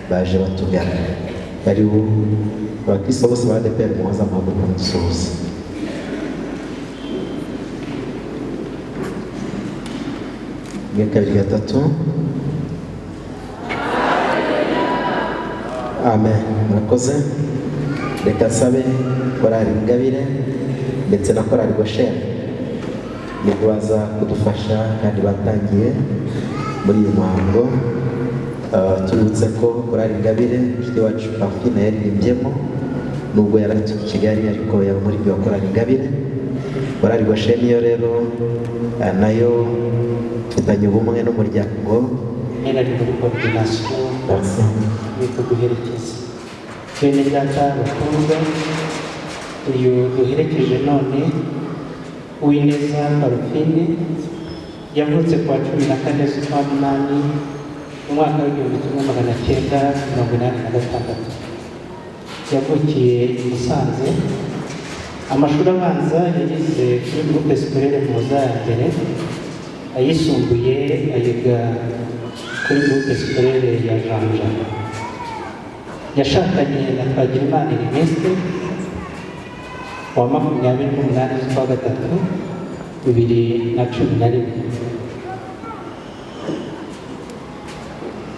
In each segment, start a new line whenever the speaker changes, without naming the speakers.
baje batugana bari abakristo bose ba ADEPR muhoza amaboko mudusuhuza. Kabiri gatatu. Amen. Murakoze. Reka sabe korali Ingabire ndetse na korali Gosheri nibwo baza kudufasha kandi batangiye muri uyu muhango. Turutse ko korali Ingabire inshuti wacu Parfine yaririmbyemo nubwo yaratuye i Kigali ariko yaba muri byo korali Ingabire. Korali Gosheri yo rero nayo tufitanye ubumwe n'umuryango
ari muri coordination yo guherekeza bene data bakundwa. Uyu duherekeje none Uwineza Parfine yavutse ku wa 14 z'ukwa munani mu mwaka w'1986. yavukiye i Musanze. Amashuri abanza yagize kuri groupe scolaire Muhoza ya mbere, ayisumbuye ayiga kuri groupe scolaire ya Janja. Yashakanye na Twagirimana Ernest wa 28 z'ukwa gatatu 2011.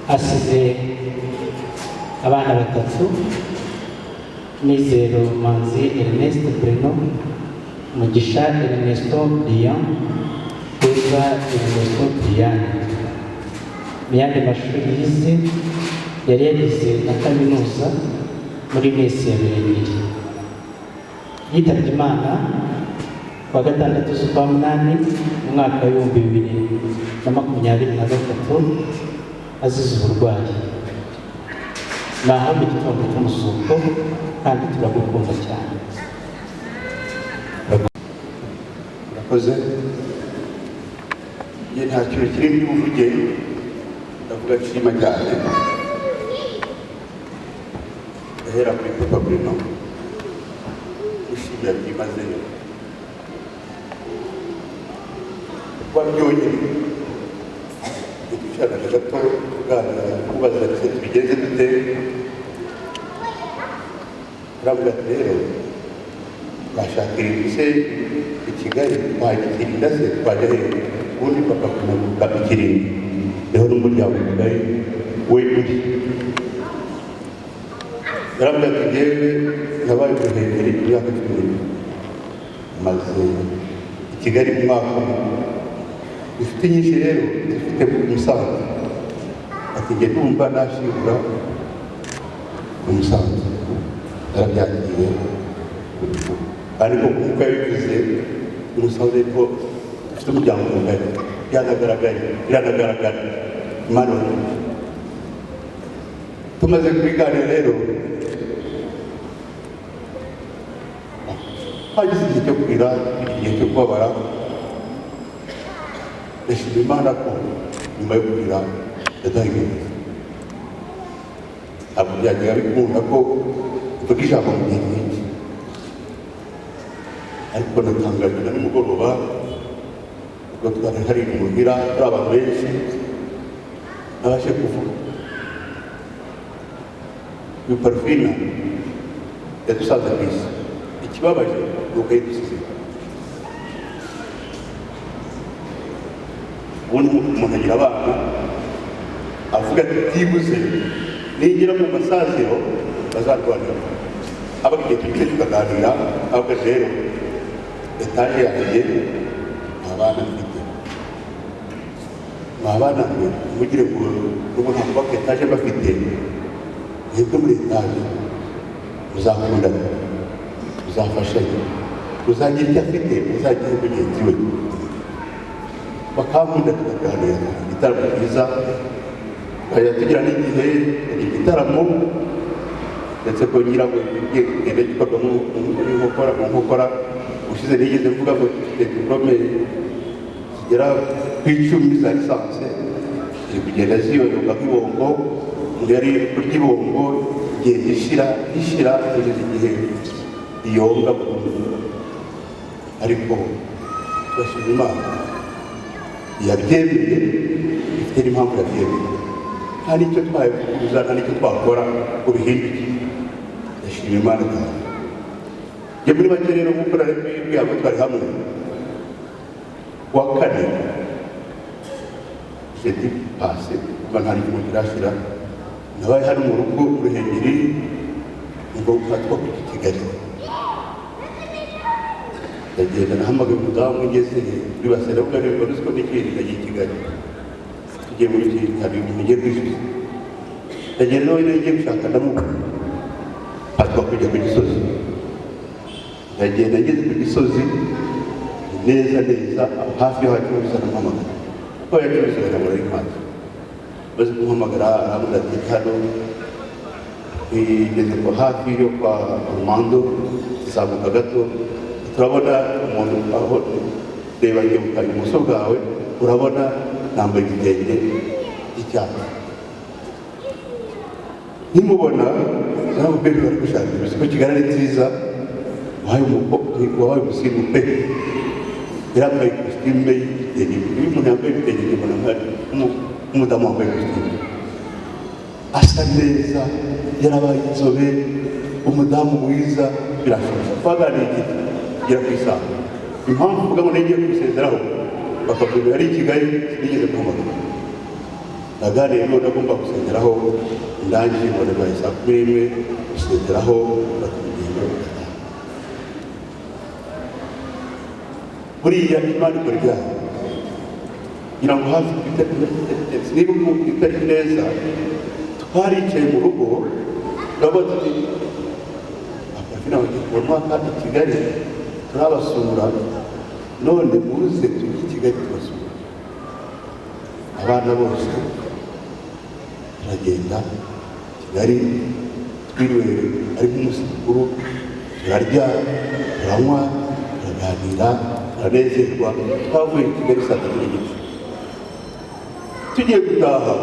Asize abana batatu: Mizero Manzi Ernest Bruno, Mugisha Ernesto Brian, Eva Ernesto Brian. Mu yandi mashuri yize yari yagize na kaminuza muri mesi ya Ruhengeri. Yitabye Imana ku wa 6 z'ukwa munani mu mwaka w'2023 azize uburwayi. Naho mu gitondo cy'umusuko kandi turagukunda cyane.
Murakoze. Ye nta kintu kiri by'uvuge ndavuga kishima cyane. Ahera kuri Papa Bruno ushimira byimazeyo kwa byonyine dushaka gato kuganira kubaza ndetse tubigenze dute. Ravuga rero bashakira se i Kigali twagitinda se twajya he ubundi Papa kunabuka ikirindi rero n'umuryango mugari we uri yaravuga ati yewe nabaye Ruhengeri imyaka 10 maze i Kigali mu mwaka bifite nyinshi rero zifite Musanze. Ati nge numva nashingura Musanze yarabyagiye ariko kuko yabivuze Musanze ko ufite umuryango mugari biranagaragara Imana. Tumaze kubiganira rero hagize igihe cyo kurira, igihe cyo kubabara. Ndashima Imana ko nyuma yo kurira yadahigeze. Ntabwo byagiye bikunda ko tuvuga ijambo mu gihe nk'iki, ariko natangajwe na nimugoroba ubwo twari hari muhira turi abantu benshi nabashe kuvuga. Uyu Parfine yadusanze ku isi. Ikibabaje ni uko yadusize. Ubundi umuntu agira abana avuga ati byibuze nigira mu masaziro bazarwanira. Aba igihe tujye tukaganira ahubwo rero etaje yanjye nta bana mfite. Nta bana mugire ngo n'ubu nta kubaka etaje bafite. Mwebwe muri etaje muzakundana tuzafashanya, uzagira icyo afite uzagihe mugenzi we, bakankunda tukaganira igitaramo cyiza, tukajya tugira n'igihe igitaramo ndetse ko nyirago kigenda gikorwa mu nkokora. Ushize nigeze mvuga ngo dufite diplome zigera ku 10 za lisansi ziri kugenda ziyoyoka nk'ibombo, yari kurya ibombo igenda ishira kugeza igihe iyonga burundu. Ariko turashima Imana yabyemeye, ifite n'impamvu yabyemeye, nta n'icyo twayivuguruza, nta n'icyo twakora ngo bihinduke. Ndashima Imana cyane. Njye muri make rero nk'uko nari mbibwiye abo twari hamwe kuwa kane jeudi passé, kuva nta n'igihe kirashira, nabaye hano mu rugo Ruhengeri ngo fatwa ku Kigali. Ndagenda nahamagaye umudamu ngeze kuri basera bwari bwose ko n'ikindi nagiye Kigali, tugiye muri iki hari ngiye kwishyuza. Ndagenda nawe nagiye gushaka ndamubona fatwa kujya ku Gisozi. Ndagenda ngeze ku Gisozi neza hafi y'aho acuruza n'amamagara, kuko yacuruzaga muri Rwanda. Maze kumuhamagara aramuda ati hano igeze ko hafi yo kwa Armando, zamuka gato turabona umuntu aho reba ngebuka ibumoso bwawe urabona nambaye igitenge cy'icyatsi. Nkimubona namubwira bari gushaka ibisuko Kigali ari nziza, wabaye umusimu pe, yambaye ikositimu y'igitenge. Iyo umuntu yambaye ibitenge mbona nk'umudamu wambaye ikositimu asa neza, yarabaye inzobe, umudamu mwiza, birashoboka. Twaganiriye igihe kugera ku isaha. Impamvu mvuga ngo nagiye kumusezeraho bakavuga ari i Kigali, sinigeze kuhamagara. Naganiriye n'uwo nagomba gusezeraho, ndangije ngo nabaye saa 11 gusezeraho bakugenda ugataha. Buriya Imana ikora ibyaha kugira ngo hafi niba itari neza, twaricaye mu rugo turabona tuti abafina bagiye kubona kandi Kigali turabasura, none muze tujye Kigali tubasura. Abana bose turagenda Kigali, twiriwe ari nk'umunsi mukuru, turarya turanywa turaganira turanezerwa. Twavuye Kigali saa 3:30, tugiye gutaha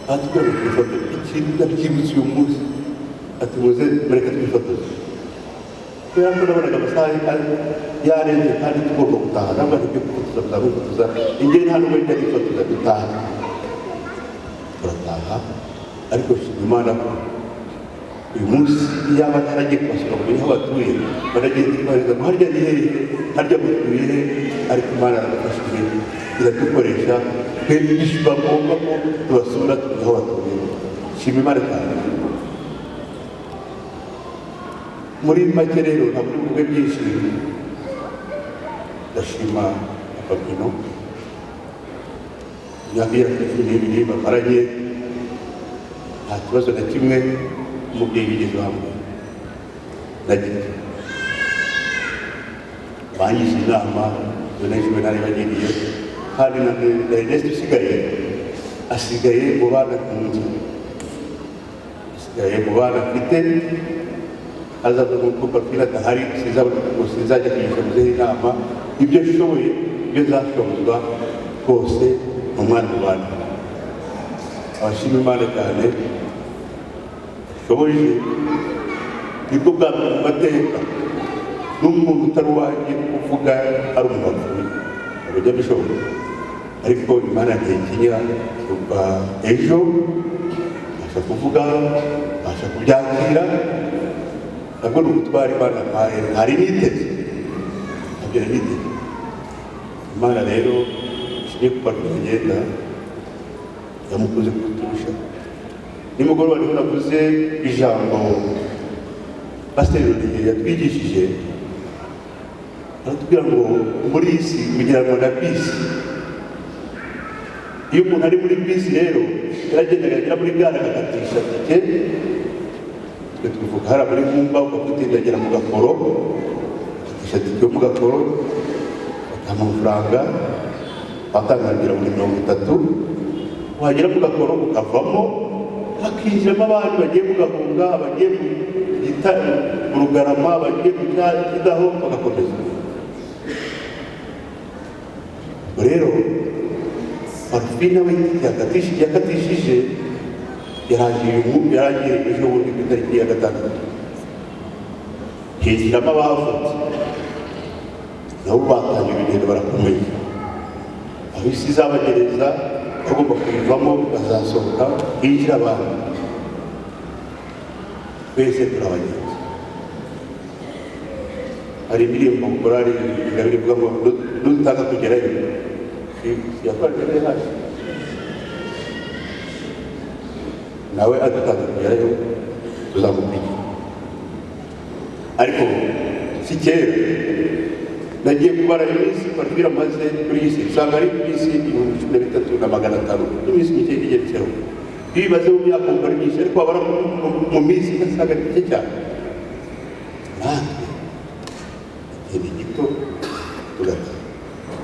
atubwira ngo twifotoze. Ikintu ndabyibutse uyu munsi, ati muze mureka twifotoze, kubera ko nabonaga amasaha yarenze kandi tugomba gutaha. Ntabwo ari ibyo kwifotoza kwifotoza, ingeni hano muri njya nifotoza dutaha. Turataha, ariko shima Imana ko uyu munsi yaba ntaragiye kubasura ngo aho batuye, baragenda kubariza ngo harya ni hehe, harya mutuye he, ariko Imana aradufashije iradukoresha twebwe bishyura ngombwa ko tubasura tuzi aho batuye. Shima Imana cyane. Muri make rero ntabwo bivuge byinshi, ndashima Papino nyabira n'ibindi bamaranye, nta kibazo na kimwe umubyeyi bigeze hamwe na gito. Bangize inama zonejwe nari bagiriye, kandi na Ernest asigaye mu bana kunze, asigaye mu bana afite, azaza nk'uko Papino adahari sinzajya kwigisha muzehe inama. Ibyo ashoboye, ibyo zashobozwa rwose umwana mu bana. Abashima Imana cyane ashoboje, nibwo bwa mbere mu mateka n'umuntu utari uwanjye uvuga ari umuntu wapfuye, abajya bishoboka. Ariko Imana ntikinya, kuva ejo basha kuvuga, basha kubyakira, nabwo ni ugutwara Imana mpaye, hari niteze nabyo niteze. Imana rero ishimye kuba tugenda yamukoze kuturusha. Nimugoroba niho navuze ijambo Pasiteri Rodiye yatwigishije, aratubwira ngo muri iyi si kugira ngo na bisi, iyo umuntu ari muri bisi rero yaragendaga agera muri gare agakatisha tike, twe tuvuga hari abari nkumba ukagutindagira mu gakoro ishati yo mu gakoro batanga amafaranga batangira muri 30 wagera mu gakoro ukavamo hakinjiramo abandi bagiye mu gahunga bagiye mu rugarama bagiye mu kidaho bagakomeza rero Parfine we yakatishije yarangiye ejo bundi ku itariki ya 6 hinjiramo abavutse nabo batangiye urugendo barakomeye aho isi izabagereza bagomba kuyivamo bazasohoka hinjira abantu twese turabagenzi hari indirimbo korali ingabire ivuga ngo nutanga kugerayo yakoranye hasi nawe adutanga kugerayo tuzamukurikira ariko si kera nagiye kubara iminsi Parfine amaze kuri iyi si usanga ari iminsi 13,500 iminsi mike igeretseho bibaze mu myaka ukora myinshi ariko wabara mu minsi ugasanga ni mike cyane natwe igihe gito tugata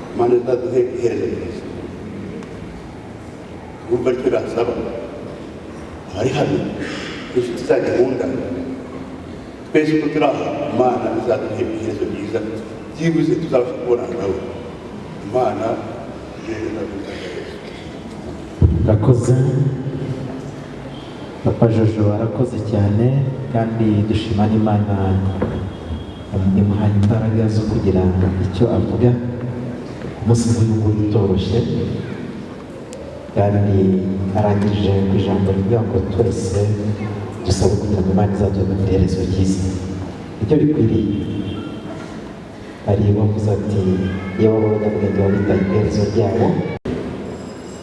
Imana izaduhe iherezo ryiza wumva aricyo nasaba abari hano inshuti za gahunda twese uko turi aha Imana izaduhe iherezo ryiza byibuze tuzabasha kubonana nawe Imana
Urakoze Papa Jojo arakoze cyane kandi dushima n'Imana imuhaye imbaraga zo kugira icyo avuga umunsi nk'uyu nguyu utoroshye kandi arangije ku ijambo rivuga ngo twese dusabe kugira ngo Imana izaduhe iherezo ryiza icyo bikwiriye hari bavuze ati iyo baba abanyabwenge babitaye iherezo ryabo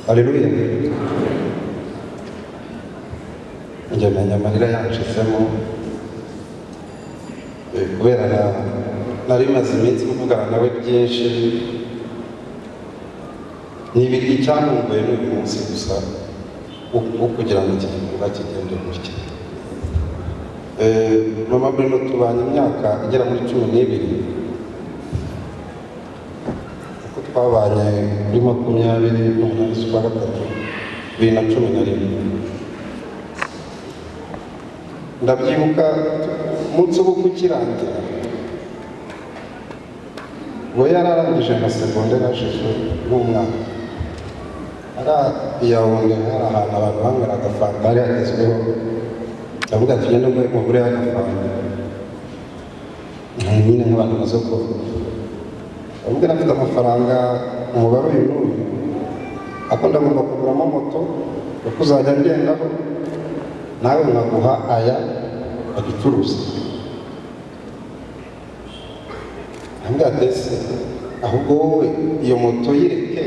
Haleluya njye menya amarira yanshizemo kubera nari maze iminsi mvugana nawe byinshi n'ibiri icyantunguye n'uyu munsi gusa wo kugira ngo iki gikorwa kigende gutya mama Bruno tubanye imyaka igera muri 12 twabanye kuri 28 z'ukwa gatatu 2011 ndabyibuka umunsi wo kukirangira we yararangije nka segonderi ashize n'umwaka Yaounde hari ahantu abantu banyweraga fanta hari hagezweho ndavuga ati ngende mugure agafanta nyine nk'abantu bazo kuvuga ndavuga nafite amafaranga umubare uyu n'uyu ako ndagomba kuguramo moto yo kuzajya ngendaho nawe nkaguha aya agicuruza ndavuga ati ese ahubwo wowe iyo moto yireke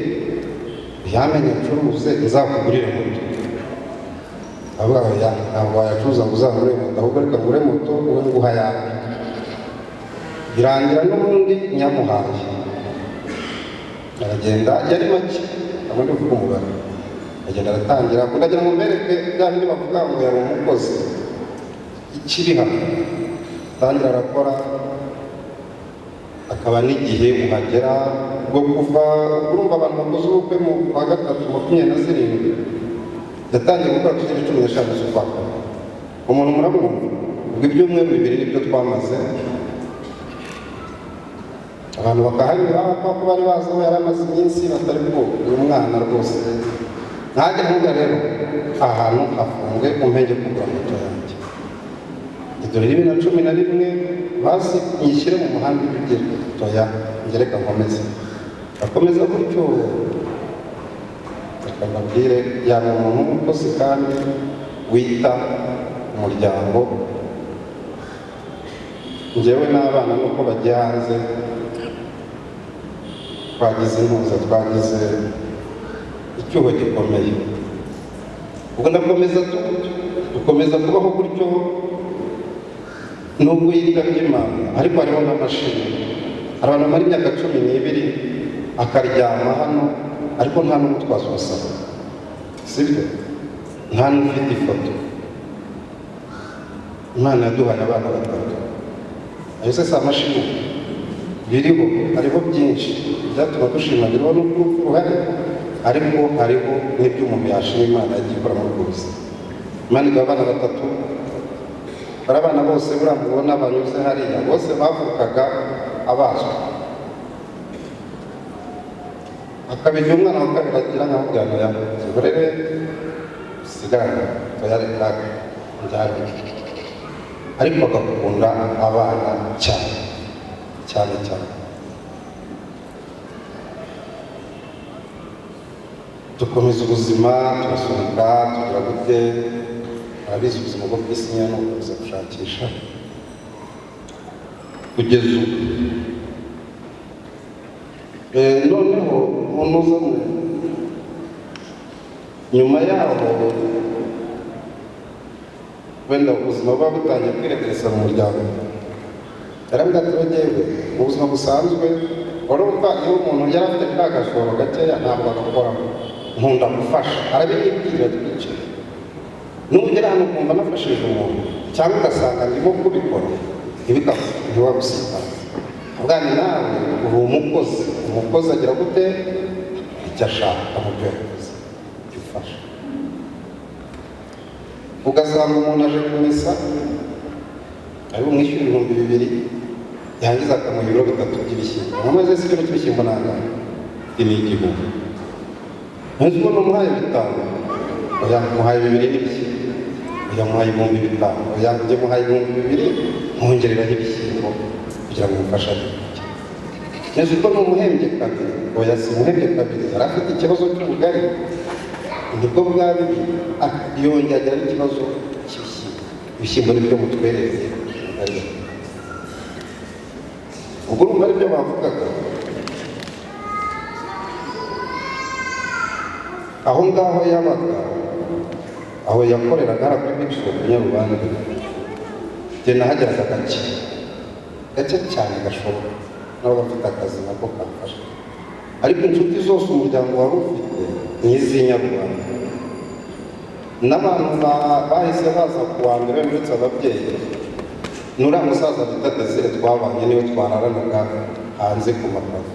yamenye acuruze izakugurire moto avuga ya ntabwo wayacuruza ngo uzagure moto ahubwo reka ngure moto wowe nguha yawe birangira n'ubundi nyamuhaye aragenda yari make ntabwo ndi kuvuga umubare agenda aratangira ndagira ngo mbereke bya bindi bavuga ngo yari umukozi ikiri hano atangira arakora akaba n'igihe uhagera bwo kuva urumva abantu bakoze ubukwe mu kwa gatatu 27 yatangiye gukora ku itariki 15 z'ukwa kane umuntu murabumva ubwo ibyumweru 2 nibyo twamaze abantu bakahanyura kuko bari bazi aho yari amaze iminsi batari bwo uyu mwana rwose ntajya avuga rero ahantu hafunzwe umpenge kugura moto yanjye dore 2011 basi nyishyire mu muhanda ibigera toya ngereka nkomeze akomeza gutyo akababwire yaba umuntu w'umukozi kandi wita umuryango njyewe n'abana nuko bagiye hanze twagize impuza twagize icyuho gikomeye ubwo ndakomeza dukomeza kubaho gutyo nubwo yitabye Imana ariko hariho n'amashini hari abantu bamara imyaka 12 akaryama hano ariko nta n'umutwazo wasaba sibyo nta n'ufite ifoto Imana yaduhaye abana batatu, ayo se si amashimwe biriho, hariho byinshi byatuma dushimagirwa n'ubwo urupfu ruhari, ariko hariho n'ibyo umuntu yashima Imana yagiye ikora muri ubwo buzima. Imana iduha abana batatu, bari abana bose buriya mubona banyuze hariya bose bavukaga abazwa, akabirya umwana wa kabiri agira nka muganga yakorere sigarana tuyareka njyane, ariko agakunda abana cyane cyane cyane. Dukomeza ubuzima turasunika tugira gute, arabizi ubuzima bwo ku isi nyine ukomeza gushakisha kugeza ubu. Noneho unoza nyuma yaho wenda ubuzima buba butangiye kwiregereza mu muryango, yarambwira ati bagewe mu buzima busanzwe urumva iyo umuntu yari afite ka gashoro gakeya ntabwo agakoramo, nkunda gufasha, arabibwira twicaye, nugera hano ukumva nafashije umuntu cyangwa ugasanga ndimo kubikora ntiwagusitara, ubwani nawe uri umukozi, umukozi agira gute icyo ashaka mu byo yakoze icyo ufasha. Ugasanga umuntu aje kumesa ari bumwishyura 2,000 yangiza akamuha ibiro 3 by'ibishyimbo, amaze si kilo cy'ibishyimbo nangahe ni igihumbi, ntuzi ko numuhaye 5 oya muhaye 2 n'ibishyimbo, oya muhaye 5,000, oya njye muhaye 2,000 mwongereraho ibishyimbo kugira ngo mufashe. Ntuzi ko numuhembye kabiri, oya si muhembye kabiri, yari afite ikibazo cy'ubugari nibwo bwari yongera n'ikibazo cy'ibishyimbo, ibishyimbo nibyo mutwereze ubugari. Ubwo urumva aribyo bavugaga aho ngaho yabaga, aho yakoreraga hara kuri Bishop Nyarubanda, njye nahageraga gake cyane gashoboka, nabo bafite akazi nako kamfasha, ariko inshuti zose umuryango wari ufite ni iz'inyarwanda. N'abantu bahise baza ku wa mbere uretse ababyeyi, nuriya musaza bita Desire twabanye niwe twararanaga hanze ku mapave.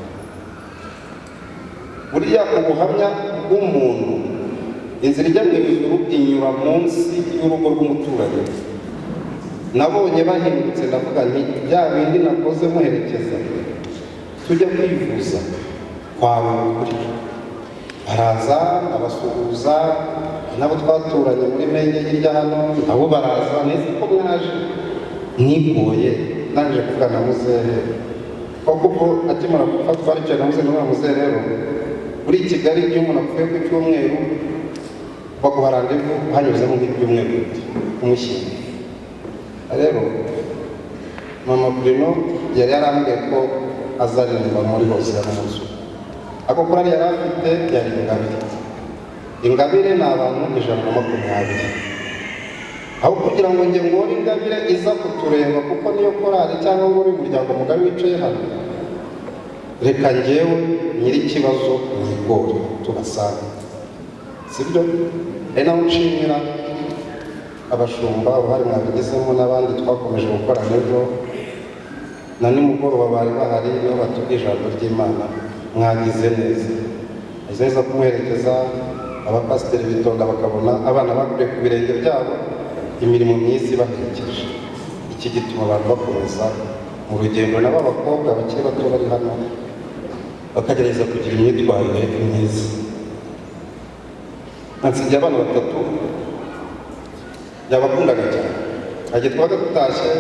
Buriya ubuhamya bw'umuntu, inzira ijya mu ijuru inyura munsi y'urugo rw'umuturanyi. Nabonye bahindutse ndavuga nti bya bindi nakoze muherekeza tujya kwivuza kwa ukuri, baraza abasuhuza, nabo twaturanye muri menge hirya hano nabo baraza, neza ko mwaje nikuye naje kuvugana na muzehe kuko akimara gupfa twaricaye na muzehe na muzehe. Rero muri Kigali iyo umuntu apfuye ku cyumweru baguha randevu hanyuzemo nk'ibyumweru kumushyingira. Rero mama Bruno yari yarambwiye ko azaririmba muri hose ya munsi, ako kurari yari afite yari Ingabire ni abantu 120, aho kugira ngo njye ngore Ingabire iza kutureba kuko niyo korari cyangwa ngo uri muryango mugari wicaye hano, reka njyewe nyiri ikibazo mwigore tubasanga, sibyo? Ari naho nshimira abashumba uruhare mwabigezemo n'abandi twakomeje gukorana ejo na nimugoroba bari bahari niho batubwiye ijambo ry'Imana, mwagize neza kumuherekeza. Abapasiteri bitonda bakabona abana bakuriye ku birenge byabo, imirimo myiza ibaherekeje. Iki gituma abantu bakomeza mu rugendo, nabo abakobwa bakiri bato bari hano bakagerageza kugira imyitwarire myiza. Nsigiye abana 3 yabakundaga cyane, agiye twaga tutashye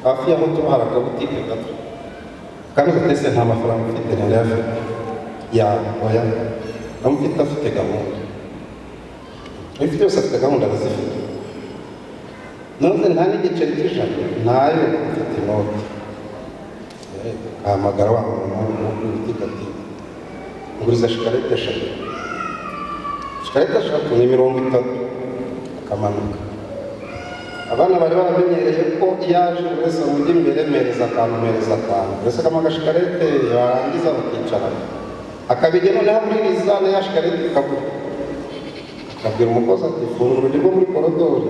hafi y'aho tuba hari akabutike gato, kandi gatese nta mafaranga ufite nari oya namufite afite gahunda, ifite yose afite gahunda arazifite, none nta n'igiceri cy'ijana ntayo mfite inoti. Ahamagara wa muntu w'ubutike ati nguriza shikarete 3 ni 30, akamanuka. Abana bari baramenyereye ko yaje wese mujya imbere mereza akantu, wese akamaga shikarete yarangiza bakicara, akabijya noneho muri rizane ya shikarete ikabura, akabwira umukozi ati fungura urugi rwo muri korodori,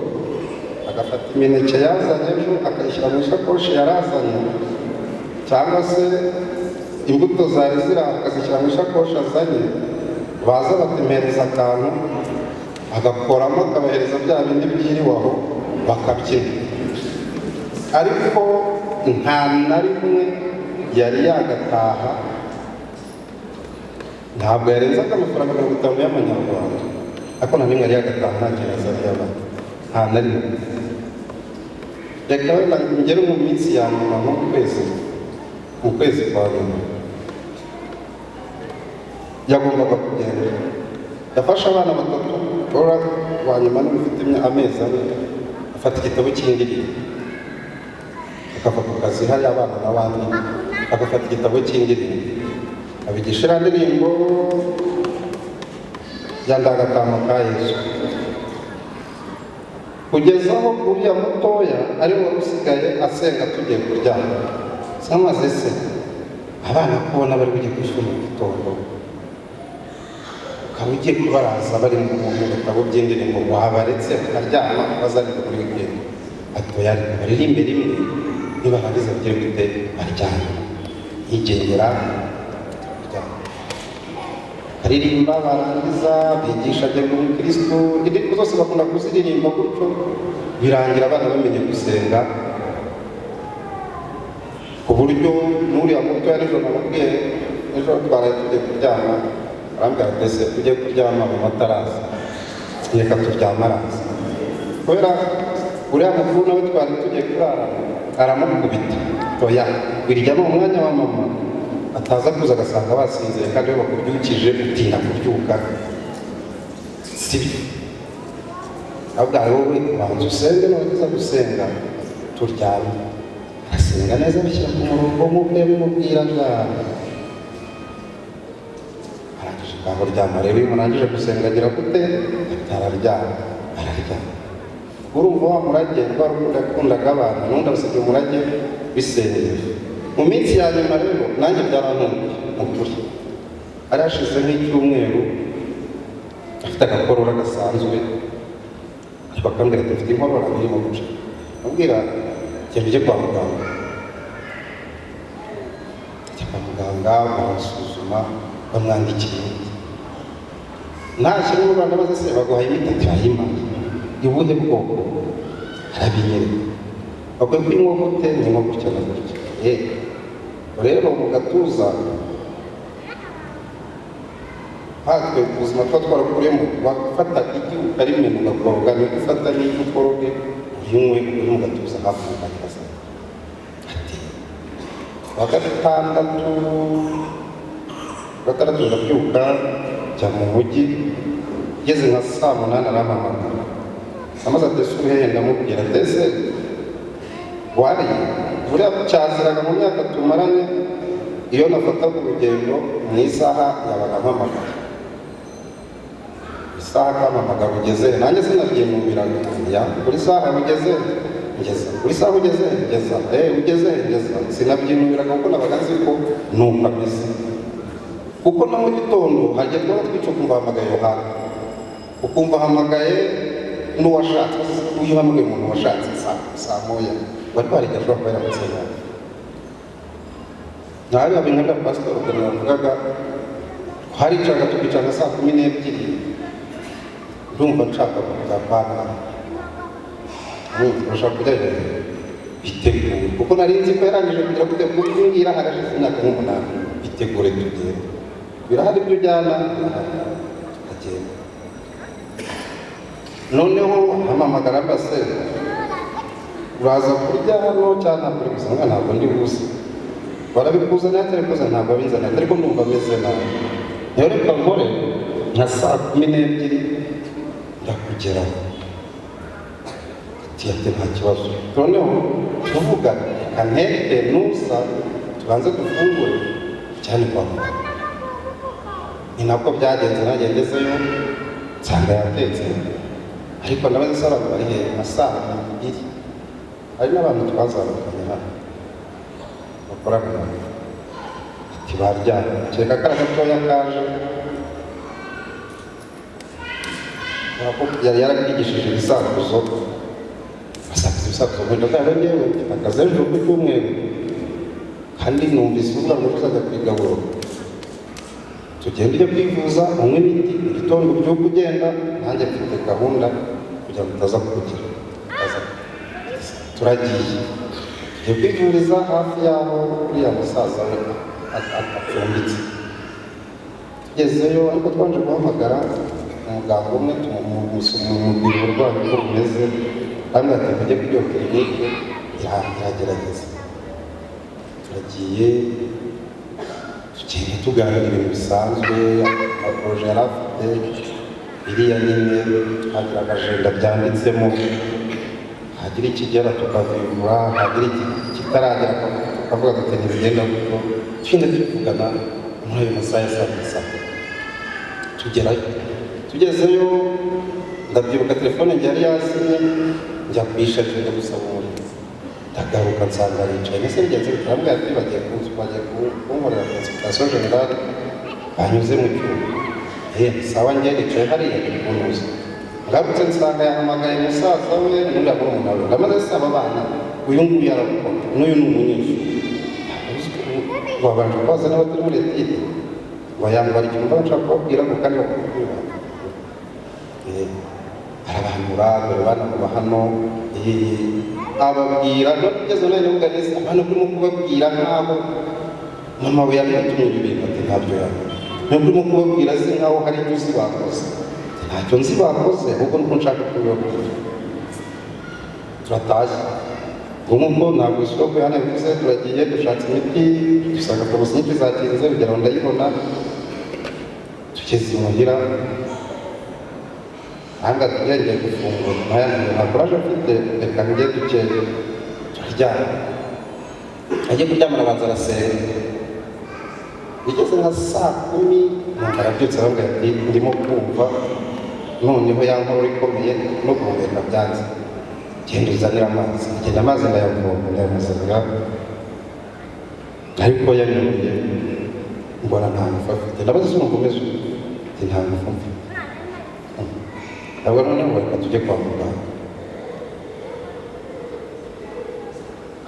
agafata imineke yazanye ejo akayishyira mu isakoshi yarazanye, cyangwa se imbuto zari ziri aho akazishyira mu isakoshi azanye, baza batemereza akantu agakoramo akabahereza bya bindi byiriwe aho bakabyina. Ariko nta na rimwe yari yagataha, ntabwo yarenzaga amafaranga 50 y'amanyarwanda, ariko nta rimwe yari yagataha nta kintu azariye abana, nta na rimwe. Reka wenda ngere mu minsi ya nyuma mu kwezi kwa nyuma yagombaga kugenda, yafashe abana batatu, Flora wa nyuma n'ufite amezi ane, afata igitabo cy'indirimbo akava ku kazi, hari abana n'abandi, agafata igitabo cy'indirimbo abigisha indirimbo ya Ndagatama ka Yesu, kugeza aho uriya mutoya ari we usigaye asenga tugiye kuryama. Samaze se abana kubona bari bugiye kwishura mu gitondo, ukaba ugiye kubaraza bari mu bitabo by'indirimbo, wabaretse bakaryama bazarika kuri weekend, atoya baririmbe rimwe nibarangiza bagire gute baryama, yigendera aririmba, barangiza bigisha ajya mu Kristo. Indirimbo zose bakunda kuziririmba gutyo, birangira abana bamenye gusenga, ku buryo n'uriya muto yari ejo namubwiye, ejo twaraye tugiye kuryama, arambwira ati ese tujye kuryama mu mataraza, reka turyama araza, kubera uriya mukuru nawe twari tugiye kurara aramukubita, oya wiryama mu mwanya wa mama, ataza kuza agasanga basinziriye kandi we bakubyukije utinda kubyuka, sibyo. Ahubwo wowe banza usenge, nurangiza gusenga turyame. Arasenga neza, bishyira ku murongo nk'uko yabimubwira, arangije akaryama. Rero iyo murangije gusenga agira gute? Atararyama, araryama. Urumva wa murage rwa rukundo yakundaga abantu, n'undi abasigaye umurage bisengera. Mu minsi ya nyuma rero nanjye byarantunguye mu kuri, ari hashize nk'icyumweru afite agakorora gasanzwe, bakambwira ati mfite inkorora irimo guca, ambwira genda ujye kwa muganga. Ajya kwa muganga bamusuzuma, bamwandikira imiti. Nashyira mu Rwanda maze se baguhaye imiti, ati wayimaye ubuhe bwoko? Arabinyereka, bakwiye kuyinywa gute? Ninywa gutya na gutya. Rero mu gatuza hatwe ubuzima tuba twarakuremo, wafata igi ukarimena ugakoroga, ni gufata n'igi ukoroge uyinywe uri mu gatuza hafi ukageza. Ati gatandatu ndabyuka njya mu mujyi, ngeze nka saa 8 arampamagara, amaze ati ese uri hehe? Ndamubwira ati ese wariye? Buriya cyaziraga mu myaka tumaranye, iyo nafataga urugendo mu isaha yabaga mpamagara, isaha akampamagara ugeze, nanjye sinabyinubiraga, buri saha ugeze ngeza, buri saha ugeze ngeza, ugeze ngeza, sinabyinubiraga kuko nabaga nzi ko nuko ameze. Kuko no mu gitondo hajya twaba twica ukumva hamagaye Yohana, ukumva hamagaye n'uwashatse, uyu hamagaye umuntu washatse saa 1 bari barigashobora kuba yaramutseya. Nawe abinga pastor ukuntu bavugaga, twaricaga tukicaga saa 12, ndumva nshaka kuza pana, urashaka kujya biteguye, kuko nari nzi ko yarangije kugira gute, kumbwira harashize imyaka 8, bitegure tugende, birahari ibyo ujyana agenda. Noneho amamagara mbase uraza kurya hano cyangwa kuri gusanga, ntabwo ndi buze, barabikuzana atarikoze, ntabwo abinzana, ariko ndumva ameze nabi. Reka nkore nka saa 12 ndakugeraho. Ati nta kibazo. Noneho tuvuga kanete nusa tubanze dufungure cyane kwa muganga. Ni nako byagenze, nanjye ngezeyo nsanga yatetse, ariko nabaze sara bari he masaa 2. Hari n'abantu twazarukanye hano bakorana nabo, ati baryamye, kereka kara gatoya kaje, yari yarakigishije ibisakuzo gusa kumenya ko ngewe mfite akazi ejo ku cyumweru kandi numvise uvuga ngo uzajya kwigaburo tugenda ujya kwivuza unywe imiti mu gitondo ubyuka ugenda nanjye mfite gahunda kugira ngo utaza kukugira turagiye tugiye kwivuriza hafi y'aho uriya musaza we acumbitse tugezeyo ariko twanje guhamagara umuganga umwe tumumubwira uburwayi uko bumeze kandi ati mujye kuri iyo kirinike iragerageza turagiye tugenda tuganira ibintu bisanzwe amaporoje yari afite iriya nyine hagira agajenda byanditsemo hagira ikigera tukavivura hagira ikitaragera tukavuga duti ntibigenda kuko tugenda tuvugana muri ayo masaha ya saa sita tugerayo tugezeyo ndabyibuka telefone njye yari yazimye njya kuyishaka njya gusaba umuriro ndagaruka nsanga aricaye mbese bigenze bitarambwira ati bagiye kunkorera consultation generale banyuze mu cyuma sawa njye nicaye hariya kunuza ngarutse nsanga yahamagaye umusaza we n'undi murumuna we ndamaze saba abana uyu nguyu arakora n'uyu ni umunyeshuri wabanje kubaza niba turi muri etide ngo yambara ikintu nshaka kubabwira ngo kandi bakubwira arabanura dore bana kuba hano ababwira nogeze none muganise abantu kurimo kubabwira nk'aho mama we yamutumye ibintu ati ntabyo yakora nubwo urimo kubabwira se nk'aho hari ibyo uzi bakoze ntacyo nzi bakoze ahubwo nuko nshaka kubibabwira turatashye nk'uko ntabwo isoko hano bivuze turagiye dushatse imiti dusanga farumasi nyinshi zatinze bigera aho ndayibona tugeze imuhira ahanga tugiye gufungura nta kuraje afite reka njye dukeye turaryama agiye kuryama arabanza arasenga bigeze nka saa 10 arabyutse arambwira ati ndimo kumva noneho ya nkuru ikomeye no guhumeka byanze genda uzanira amazi ngenda amazi ndayavoma ndayamuzanira ariko yanyoye mbona nta ngufu afite ndabaza se umukomeze ati nta ngufu mfite ntabwo noneho reka tujye kwa muganga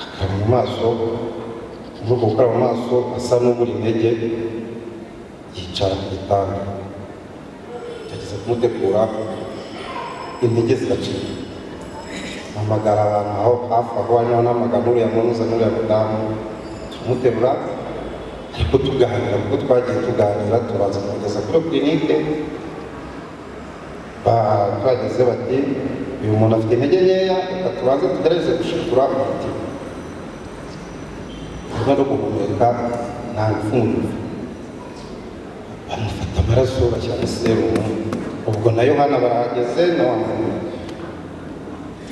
akaraba mu maso nk'uko gukaraba mu maso asa n'ubura intege yicara ku gitanda yageze kumutegura intege ziracika hamagara abantu aho hafi aho hanyuma n'amagana uriya munuza n'uriya mudamu tumuterura ariko tuganira kuko twagiye tuganira turaza kumugeza kuri kirinike twageze bati uyu muntu afite intege nkeya reka tubanze tugerageze gushitura umutima hanyuma no guhumeka nta ngufu bamufata amaraso bashyiramo serumu ubwo na Yohana barahageze na wa muntu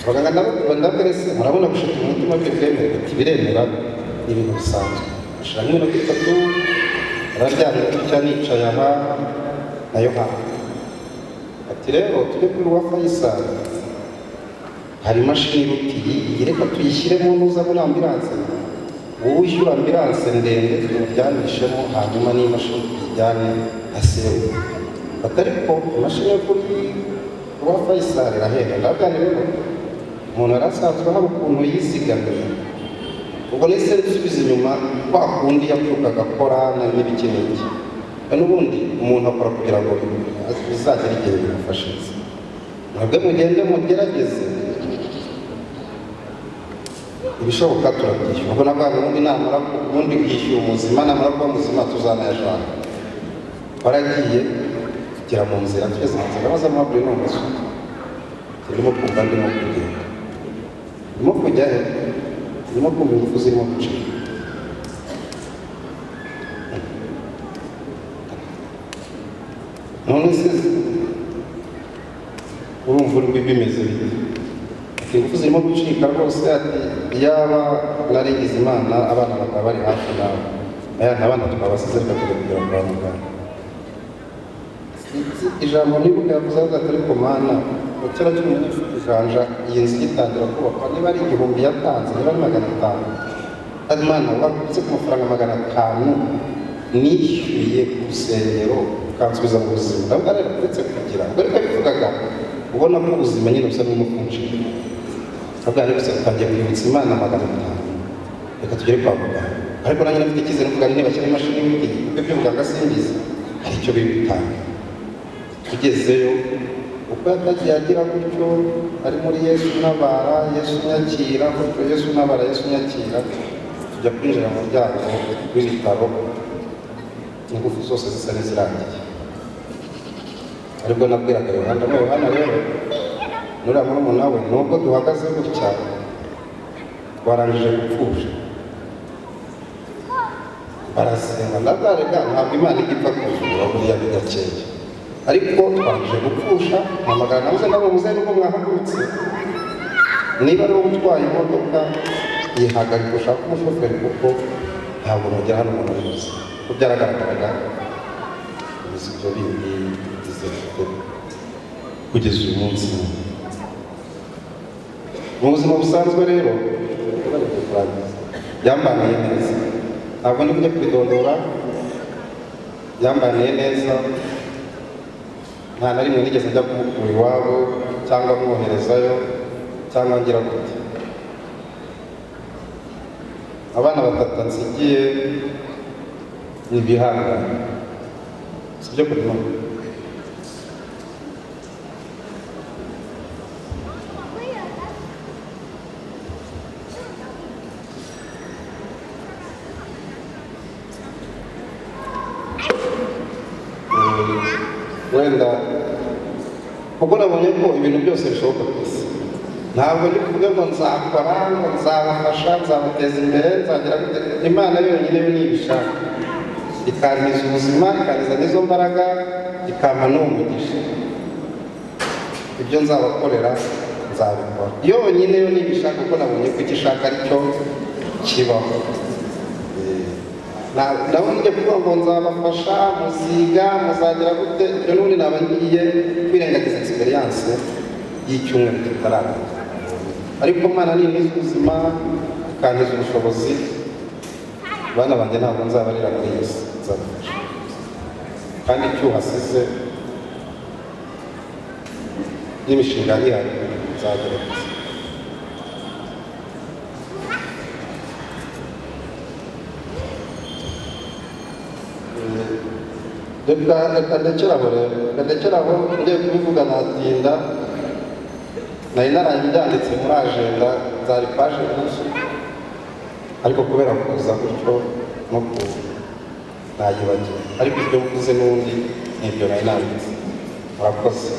abaganga ndababwira se murabona gushitura umutima bwemera ati biremera ni ibintu bisanzwe ashiramo iminota 3 araryamye gutya nicaye aha na Yohana ati rero tujye kuri wa Faisal hari imashini y'uruti reka tuyishyiremo nuza muri ambulance wowe wishyura ambulance ndende tumuryamishemo hanyuma n'imashini tuyijyane aseru atari ko imashini yo kuri wa Faisal irahenda ndabwira rero umuntu arasanzwe hari ukuntu yizigamira ubwo nese nsubiza inyuma kwa kundi yabyukaga akora n'ibikeneye n'ubundi umuntu akora kugira ngo bizagere igihe bimufashe mwebwe mugende mugerageze ibishoboka turabyishyura ubwo navuga ngo namara ubundi bwishyura umuzima namara kuba muzima tuzanayashaka baragiye kugera mu nzira tugeze mu nzira maze amabure n'umusu turimo kumva ndimo kugenda ndimo kujya he ndimo kumva ingufu zirimo gucika none se urumva uri bimeze bite ati ingufu zirimo gucika rwose ati yaba narigize imana abana bakaba bari hafi nawe abana tukabasize reka tujya kugera kwa muganga ijambo nibuka yavuze ati ariko mana kera cy'umunyeshuri ijanja iyi nzu igitangira kubakwa niba ari 1000 yatanze niba ari 500 ati mana wakuze ku mafaranga 500 nishyuye ku rusengero ukansubiza mu buzima ndabwo rero uretse kugira ngo reka bivugaga ubona ko ubuzima nyine busa n'umukunjira ntabwo ari gusa utangiye kwibutsa Imana 500 reka tugere kwa muganga ariko nanjye nafite icyizere mvuga niba bashyira imashini y'imiti ibyo by'umuganga simbizi hari icyo bibitanga tugezeyo uko yatagiye agira gutyo ari muri Yesu ntabara Yesu nyakira gutyo Yesu ntabara Yesu nyakira tujya kwinjira mu muryango w'ibitaro ingufu zose zisa n'izirangiye aribwo nabwiraga Yohana rero nuriya murumuna we nubwo duhagaze gutya twarangije gupfusha barasenga ndagarega ntabwo Imana igipfa kuzura buriya bigakeye ariko twarangije gupfusha mpamagara nabuze nabo muze nuko mwahagurutse niba ari wowe utwaye imodoka yihagarika ushaka umushoferi kuko ntabwo nongera hano umuntu wese ko byaragaragaraga ibyo bindi bizefite kugeza uyu munsi mu buzima busanzwe rero yambaniye neza ntabwo ndi kujya kubidondora yambaniye neza nta na rimwe nigeze njya kumukura iwabo cyangwa kumwoherezayo cyangwa ngira gute abana 3 nsigiye ni ibihangane sibyo kuri none wenda kuko nabonye ko ibintu byose bishoboka ku isi ntabwo ndi kuvuga ngo nzakora ngo nzabafasha nzabateza imbere nzagira gute Imana yonyine yo nibishaka ikantiza ubuzima ikantiza n'izo mbaraga ikampa n'uwo mugisha ibyo nzabakorera nzabikora yonyine yo nibishaka kuko nabonye ko icyo ishaka aricyo kibaho naho njye kuvuga ngo nzabafasha muziga muzagira gute ibyo n'ubundi naba ngiye kwirengagiza experience y'icyumweru kitararangira ariko Imana nintiza ubuzima ikantiza ubushobozi bana banjye ntabwo nzabarira muri iyi si nzabafasha kandi icyo uhasize n'imishinga ihari nzagerageza ndekeraho ngiye kubivuga natinda nari narangiye byanditse muri agenda zari paje nyinshi ariko kubera kuza gutyo no nayibagiwe ariko ibyo mvuze n'undi nibyo nari nanditse murakoze